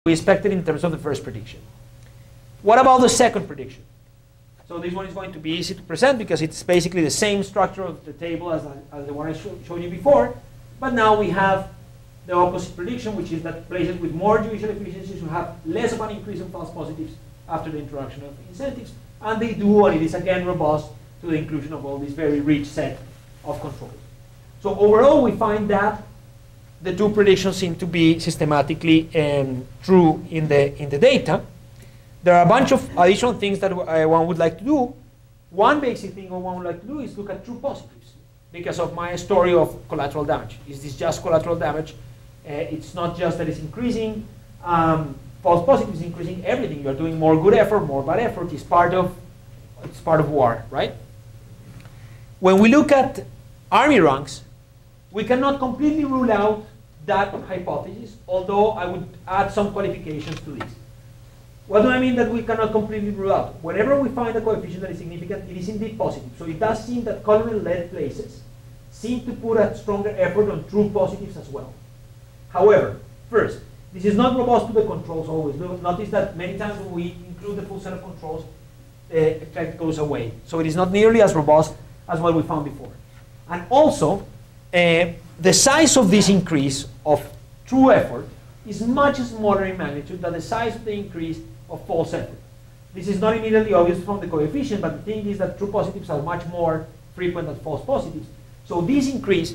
we expected in terms of the first prediction. What about the second prediction? So this one is going to be easy to present because it's basically the same structure of the table as the one I showed you before, but now we have the opposite prediction, which is that places with more judicial efficiencies will have less of an increase in false positives after the introduction of incentives, and they do, and it is again robust to the inclusion of all this very rich set of controls. So overall, we find that the two predictions seem to be systematically true in the data. There are a bunch of additional things that one would like to do. One basic thing one would like to do is look at true positives because of my story of collateral damage. Is this just collateral damage? It's not just that it's increasing. False positives is increasing everything. You're doing more good effort, more bad effort. It's part of war, right? When we look at army ranks, we cannot completely rule out that hypothesis, although I would add some qualifications to this. What do I mean that we cannot completely rule out? Whenever we find a coefficient that is significant, it is indeed positive. So it does seem that colonel-led places seem to put a stronger effort on true positives as well. However, first, this is not robust to the controls always. Notice that many times when we include the full set of controls, the effect goes away. So it is not nearly as robust as what we found before. And also, the size of this increase of true effort is much smaller in magnitude than the size of the increase of false effort. This is not immediately obvious from the coefficient, but the thing is that true positives are much more frequent than false positives. So this increase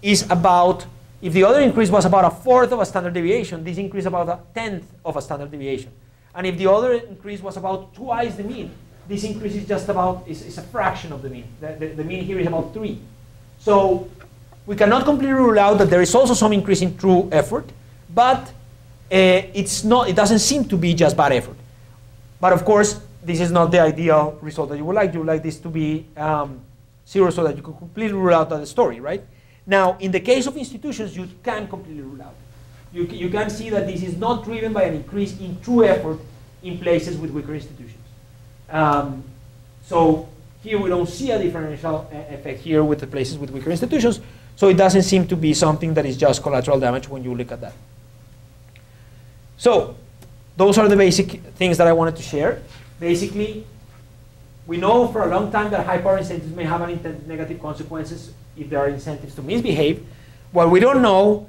is about, if the other increase was about 1/4 of a standard deviation, this increase about 1/10 of a standard deviation. And if the other increase was about twice the mean, this increase is just about, is a fraction of the mean. The mean here is about 3. So we cannot completely rule out that there is also some increase in true effort, but it doesn't seem to be just bad effort. But of course, this is not the ideal result that you would like. You would like this to be 0 so that you can completely rule out that story, right? Now, in the case of institutions, you can completely rule out. You can see that this is not driven by an increase in true effort in places with weaker institutions. So here we don't see a differential effect here with the places with weaker institutions. So it doesn't seem to be something that is just collateral damage when you look at that. So those are the basic things that I wanted to share. Basically, we know for a long time that high power incentives may have negative consequences if there are incentives to misbehave. What we don't know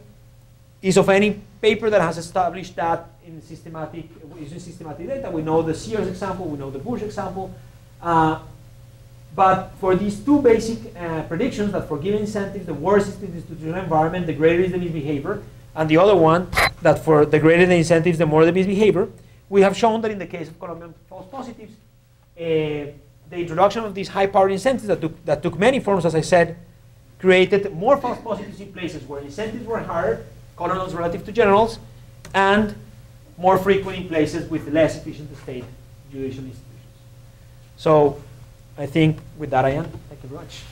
is of any paper that has established that in using systematic data. We know the Sears example, we know the Bush example. But for these two basic predictions, that for given incentives, the worse is the institutional environment, the greater is the misbehavior, and the other one, that for the greater the incentives, the more the misbehavior, we have shown that in the case of Colombian false positives, the introduction of these high-powered incentives that took many forms, as I said, created more false positives in places where incentives were higher, colonels relative to generals, and more frequent in places with less efficient state judicial institutions. So I think with that I end. Thank you very much.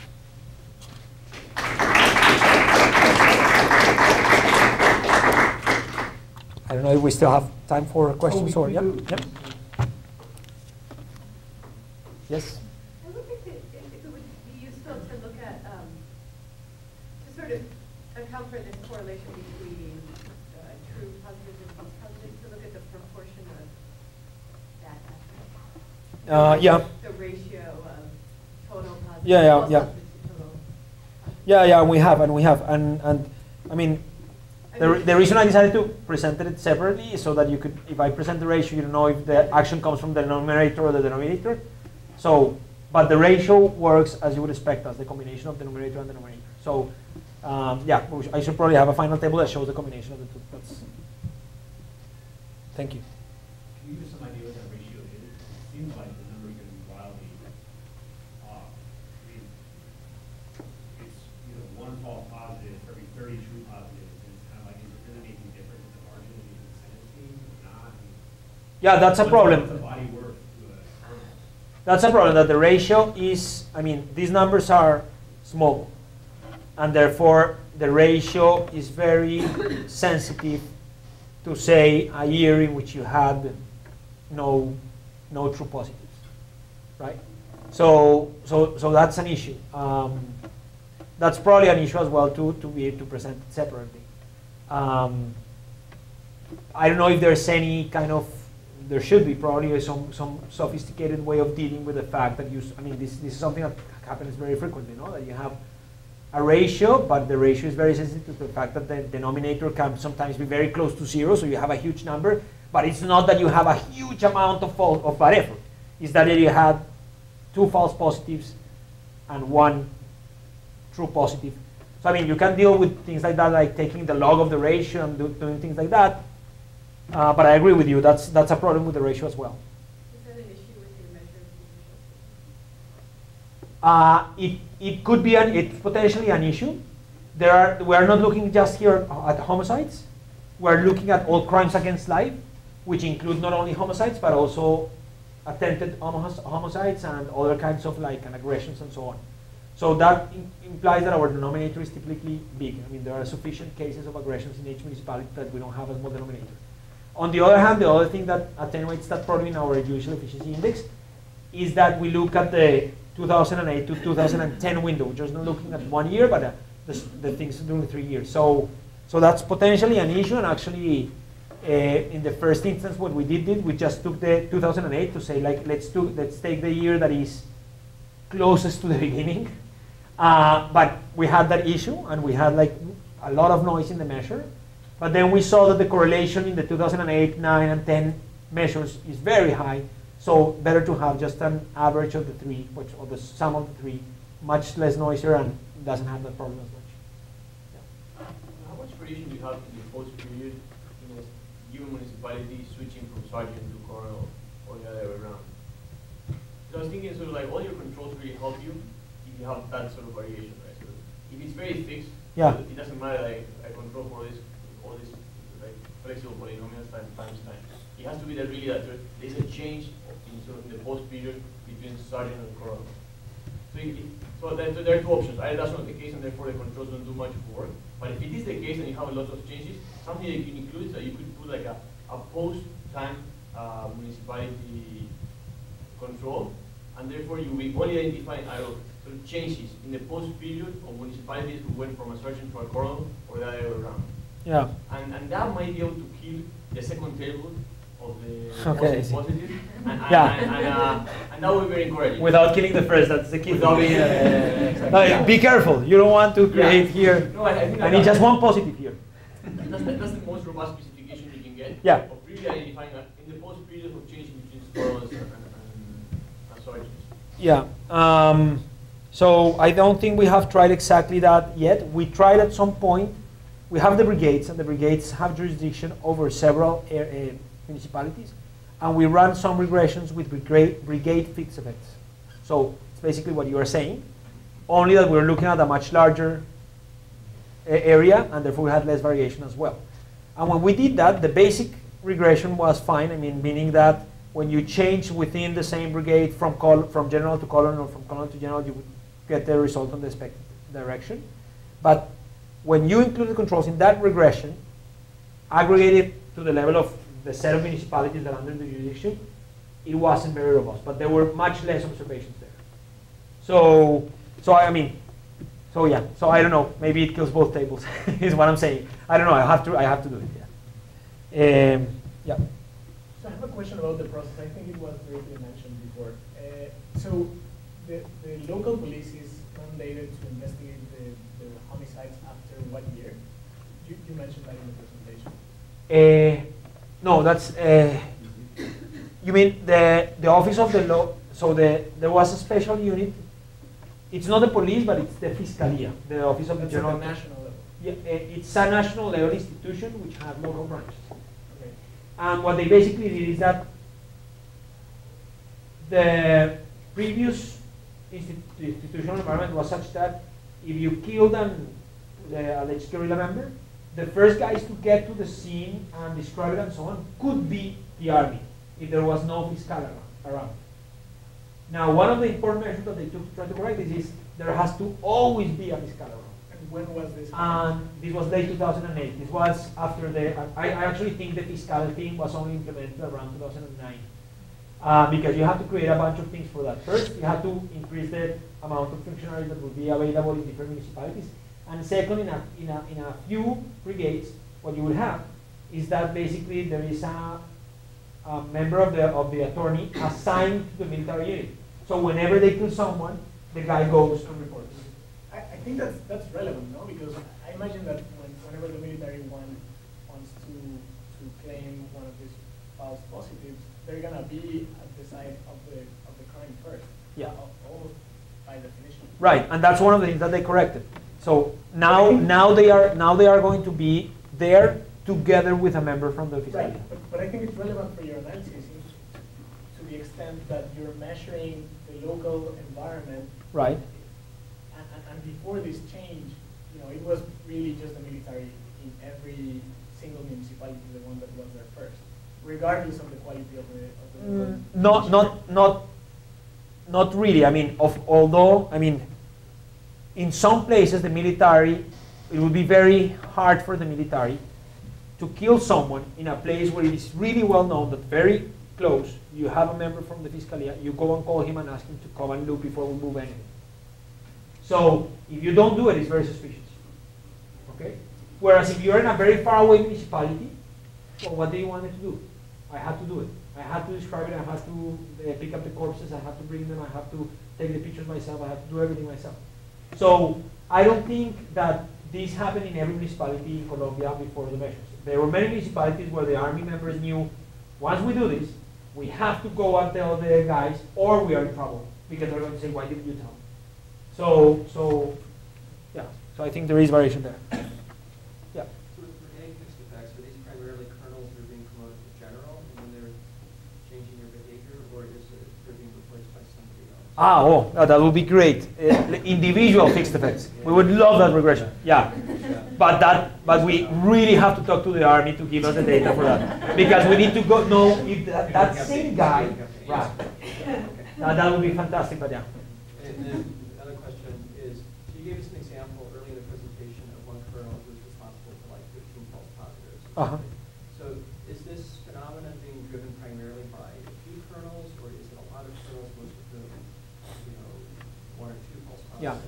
I don't know if we still have time for questions or, yeah? Yep. Yes? I would think that it would be useful to look at, to sort of account for this correlation between true positives and false positives, to look at the proportion of that aspect. Yeah. The ratio of total positives. Yeah. To total. Yeah, we have, and I mean, the reason I decided to present it separately is so that you could, if I present the ratio, you don't know if the action comes from the numerator or the denominator. So, but the ratio works as you would expect, as the combination of the numerator and the numerator. So, yeah, I should probably have a final table that shows the combination of the two. Thank you. Can you give us some idea what that ratio is? It seems like the number is going to be wildly off. I mean, it's one false positive for every 30 true positives. And it's kind of like, is it really making a difference in the margin of these incentive schemes or not? I mean, Yeah, that's a problem. what's the body worth to a kernel? That's a problem, that the ratio is, I mean, these numbers are small. And therefore, the ratio is very sensitive to, say, a year in which you had no true positives, right? So that's an issue. That's probably an issue as well to be able to present it separately. I don't know if there's any kind of, there should be probably some sophisticated way of dealing with the fact that I mean, this is something that happens very frequently, no? That you have a ratio, but the ratio is very sensitive to the fact that the denominator can sometimes be very close to zero, so you have a huge number, but it's not that you have a huge amount of bad effort. It's that you had 2 false positives and 1 true positive. So I mean, you can deal with things like that, like taking the log of the ratio and doing things like that. But I agree with you. That's a problem with the ratio as well. Is that an issue with your measure? It could be it's potentially an issue. We are not looking just here at homicides. We're looking at all crimes against life, which include not only homicides but also attempted homicides and other kinds of aggressions and so on. So that implies that our denominator is typically big. I mean, there are sufficient cases of aggressions in each municipality that we don't have a small denominator. On the other hand, the other thing that attenuates that problem in our judicial efficiency index is that we look at the 2008 to 2010 window, just not looking at 1 year, but the things during 3 years. So that's potentially an issue, and actually, in the first instance, what we did, we just took the 2008 to say, let's take the year that is closest to the beginning. But we had that issue, and we had a lot of noise in the measure. But then we saw that the correlation in the 2008, 9, and 10 measures is very high. So better to have just an average of the 3, or the sum of the 3, much less noisier and doesn't have that problem as much. Yeah. How much variation do you have in the post period in a given municipality switching from sergeant to colonel or the other way around? So I was thinking sort of all your controls really help you if you have that sort of variation, right? So if it's very fixed, yeah, it doesn't matter I control for all this flexible polynomials times time. It has to be that really that there's a change in sort of the post period between sergeant and colonel. So there are 2 options. Either that's not the case and therefore the controls don't do much work. But if it is the case and you have a lot of changes, something that you can include is that you could put a post-time municipality control, and therefore you will only identify sort of changes in the post period of municipalities who went from a sergeant to a colonel or the other way around. Yeah. And that might be able to kill the second table of the okay, positive. Yeah. And that would be very encouraging. Without killing the first, that's the key. Exactly. No, yeah. Be careful. You don't want to create here. No, I think I need just 1 positive here. That's the most robust specification you can get. Yeah. Of really identifying in the post period of changing between colonels and sergeants. Yeah. So I don't think we have tried exactly that yet. We tried at some point. We have the brigades, and the brigades have jurisdiction over several municipalities, and we run some regressions with brigade fixed effects. So it's basically what you are saying, only that we're looking at a much larger area, and therefore we had less variation as well. And when we did that, the basic regression was fine. I mean, meaning that when you change within the same brigade from general to colonel or from colonel to general, you would get the result on the expected direction. But when you include the controls in that regression, aggregated to the level of the set of municipalities that are under the jurisdiction, it wasn't very robust. But there were much less observations there. So I mean, so yeah. So I don't know. Maybe it kills both tables. Is what I'm saying. I don't know. I have to do it. Yeah. Yeah. So I have a question about the process. I think it was briefly mentioned before. So the local police is mandated to investigate the homicides after what year? You mentioned that in the presentation. No, that's you mean the office of the law. So there was a special unit. It's not the police, but it's the Fiscalia, the office of the general. At the national level. Yeah, it's a national level institution which has local branches. Okay. And what they basically did is that the previous institutional environment was such that if you killed the alleged guerrilla member, the first guys to get to the scene and describe it and so on could be the army if there was no fiscal around. Now, one of the important measures that they took to try to correct this is there has to always be a fiscal around. And when was this? And this was late 2008. This was after I actually think the fiscal thing was only implemented around 2009. Because you have to create a bunch of things for that. First, you have to increase the amount of functionaries that will be available in different municipalities. And second, in a few brigades, what you will have is that basically there is a member of the attorney assigned to the military unit. So whenever they kill someone, the guy goes and reports. I think that's relevant, no? Because I imagine that whenever the military wants to claim one of these false positives, they're gonna be at the side of the crime first. Yeah. Almost by definition. Right, and that's one of the things that they corrected. So now they are going to be there together with a member from the Fiscalia. Right, but I think it's relevant for your analysis to the extent that you're measuring the local environment. Right. And before this change, it was really just the military in every single municipality, the one that was there first, regardless of the quality of the local. Not really. I mean, although in some places the military, it would be very hard for the military to kill someone in a place where it is really well known that very close you have a member from the Fiscalia, you go and call him and ask him to come and look before we move anything. So if you don't do it, it's very suspicious. Okay? Whereas if you're in a very far away municipality, well, what do you want me to do? I have to do it. I have to describe it, I have to pick up the corpses, I have to bring them, I have to take the pictures myself, I have to do everything myself. So I don't think that this happened in every municipality in Colombia before the measures. There were many municipalities where the army members knew, once we do this, we have to go and tell the guys, or we are in trouble, because they're going to say, why didn't you tell me? So I think there is variation there. Yeah. So with brigade fixed effects, are these primarily colonels that are being promoted to general, and then they're changing their behavior, or is it they're being replaced by somebody else? That would be great. Individual fixed effects. We would love that regression. Yeah. But we really have to talk to the army to give us the data for that, because we need to know if that same guy. Right. That would be fantastic. But yeah. And then another question is, so you gave us an example earlier in the presentation of one colonel who was responsible for like 15 false positives. So is this phenomenon being driven primarily by a few colonels, or is it a lot of colonels, most of whom, one or two false positives? Yeah.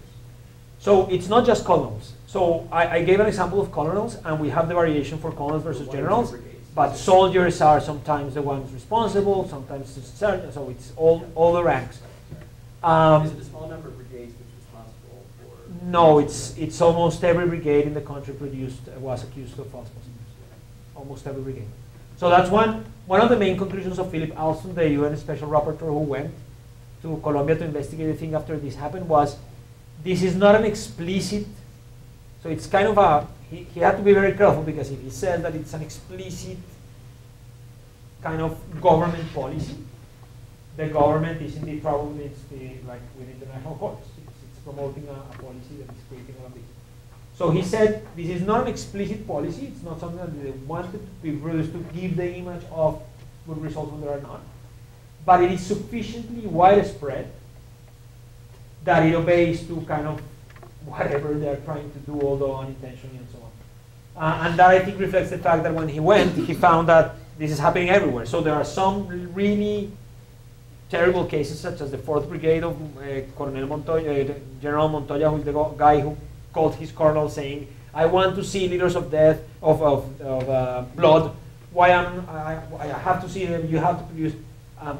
So it's not just colonels. So I gave an example of colonels, and we have the variation for colonels versus generals. But soldiers are sometimes the ones responsible, sometimes it's sergeants, so it's all the ranks. Is it a small number of brigades that's responsible for? No, it's almost every brigade in the country was accused of false positives. Almost every brigade. So that's one of the main conclusions of Philip Alston, the UN Special Rapporteur who went to Colombia to investigate the thing after this happened, was this is not an explicit, so it's kind of he had to be very careful, because if he said that it's an explicit kind of government policy, the government is indeed probably like with international courts. It's promoting a policy that is creating a big. So he said this is not an explicit policy. It's not something that they wanted to be produced to give the image of good results when there are none. But it is sufficiently widespread that it obeys to kind of whatever they're trying to do, although unintentionally and so on. And that I think reflects the fact that when he went, he found that this is happening everywhere. So there are some really terrible cases, such as the 4th Brigade of Colonel Montoya, General Montoya, who is the guy who called his colonel saying, "I want to see liters of death of blood. Why I have to see them? You have to produce."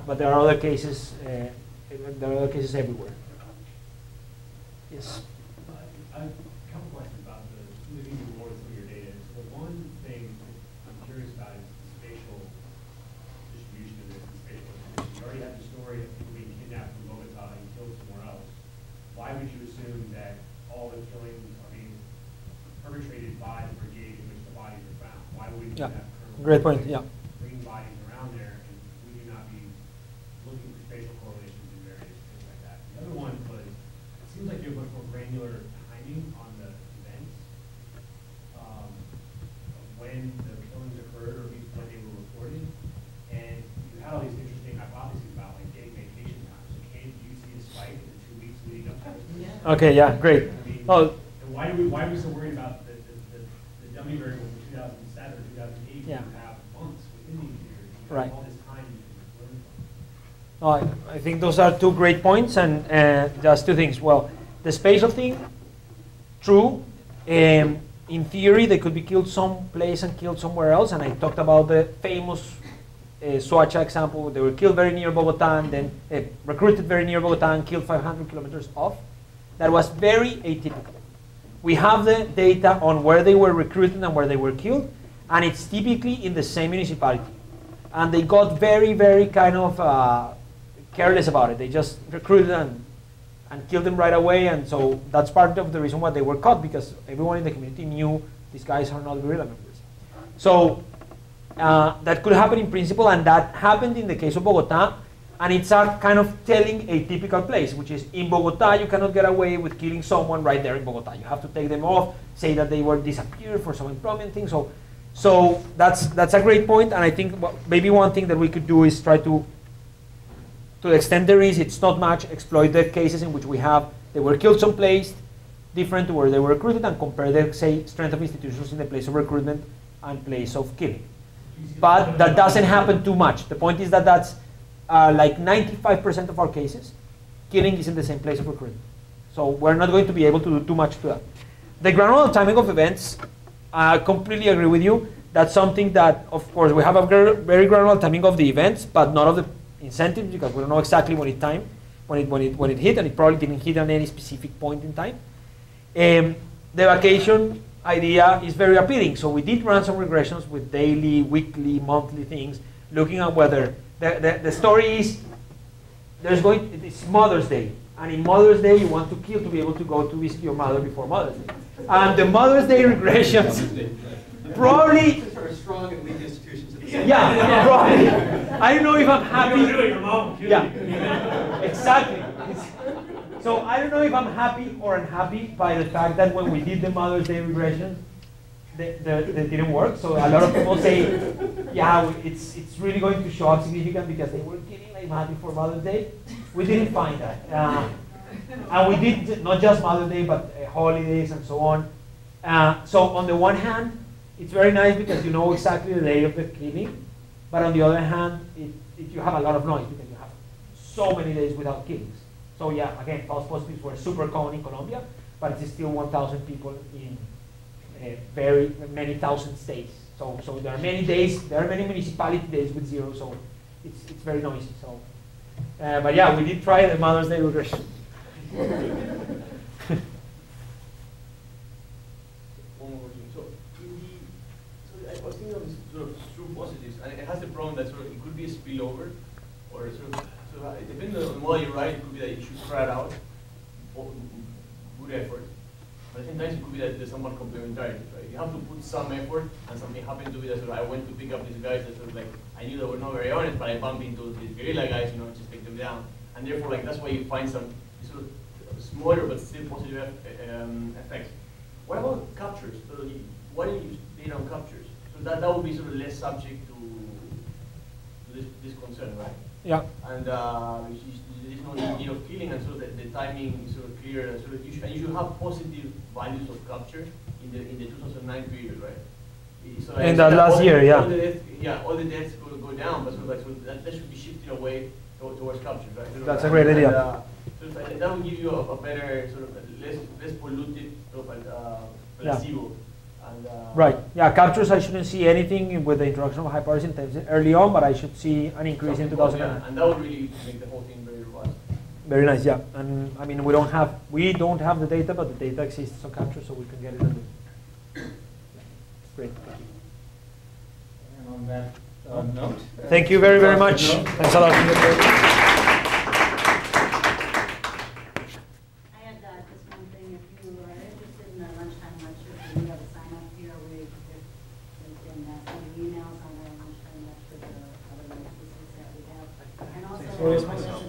But there are other cases. There are other cases everywhere. Yes. A couple questions about the living reward of some of your data. So one thing I'm curious about is the spatial distribution of this, the spatial distribution. You already have the story of people being kidnapped from Bogota and killed somewhere else. Why would you assume that all the killings are being perpetrated by the brigade in which the bodies are found? Why would we have Great point. Yeah. bring bodies around there, and would you not be looking for spatial correlations in various things like that? The other one was, it seems like you have much more granular timing on the events of when the killings occurred, or at least when they were reported. And you had all these interesting hypotheses about like getting vacation time. So do you see a spike in the 2 weeks leading up to Christmas? Yeah. Okay. Yeah. Great. I mean, Oh. and why are we so worried about the dummy variable from 2007 or 2008? Yeah. You have months within these years. You Right. have all this time you can learn from. I think those are two great points, and just two things. Well, the spatial thing, true. in theory, they could be killed someplace and killed somewhere else. And I talked about the famous Soacha example. They were killed very near Bogota and then recruited very near Bogota and killed 500 kilometers off. That was very atypical. We have the data on where they were recruited and where they were killed, and it's typically in the same municipality. And they got very, very kind of careless about it. They just recruited and killed them right away, and so that's part of the reason why they were caught, because everyone in the community knew these guys are not guerrilla members. So that could happen in principle, and that happened in the case of Bogota, and it's a kind of telling a typical place, which is in Bogota you cannot get away with killing someone right there in Bogota. You have to take them off, say that they were disappeared for some employment thing. So that's a great point, and I think maybe one thing that we could do is try to extend the risk. It's not much, exploit the cases in which we have they were killed someplace different to where they were recruited, and compare the, say, strength of institutions in the place of recruitment and place of killing. But that doesn't happen too much. The point is that that's like 95% of our cases, killing is in the same place of recruitment. So we're not going to be able to do too much to that. The granular timing of events, I completely agree with you. That's something that, of course, we have a very granular timing of the events, but not of the incentives, because we don't know exactly when it hit, and it probably didn't hit at any specific point in time. The vacation idea is very appealing. So we did run some regressions with daily, weekly, monthly things, looking at whether the story is it's Mother's Day, and in Mother's Day you want to kill to be able to go to visit your mother before Mother's Day. And the Mother's Day regressions probably Sort of strong and weak institutions at the same time. yeah, probably. I don't know if I'm happy. Yeah, exactly. So I don't know if I'm happy or unhappy by the fact that when we did the Mother's Day regression, they didn't work. So a lot of people say, yeah, it's really going to show up significant because they were killing like mad before Mother's Day. We didn't find that. And we did not just Mother's Day, but holidays and so on. So on the one hand, it's very nice because you know exactly the day of the killing. But on the other hand, you have a lot of noise because you have so many days without killings. So yeah, again, false positives were super common in Colombia, but it's still 1,000 people in very many thousand states. So there are many days, there are many municipality days with zero, so it's very noisy. So, but yeah, we did try the Mother's Day regression. One more question. So I was thinking of this sort of true positives, and it has the problem that sort of it could be a spillover, or sort of depending on the model you write, it could be that you should try it out, good effort. But sometimes it could be that there's somewhat complementarity, right? You have to put some effort, and something happened to be that sort of I went to pick up these guys that sort of like I knew they were not very honest, but I bumped into these guerrilla guys, you know, just take them down, and therefore like that's why you find some sort of smaller but still positive effects. What about captures? So why do you use data on captures? So that would be sort of less subject to this concern, right? Yeah. And there's no need of killing, and so the timing is sort of clear. And you should have positive values of capture in the 2009 period, right? So in that last year, yeah. All the deaths go down, but sort of like that should be shifted away towards capture, right? So that's a great idea. So that will give you a better sort of less polluted sort of placebo. And, right. Yeah, captures, I shouldn't see anything with the introduction of high-partisan types early on, but I should see an increase in 2009. Yeah, and that would really make the whole thing very robust. Very nice, yeah. And I mean, we don't have the data, but the data exists on capture, so we can get it on the great. Thank you. And on that note, thank you very, very much. Thanks a lot. Emails on our lunchtime lecture, the other notices that we have. And also,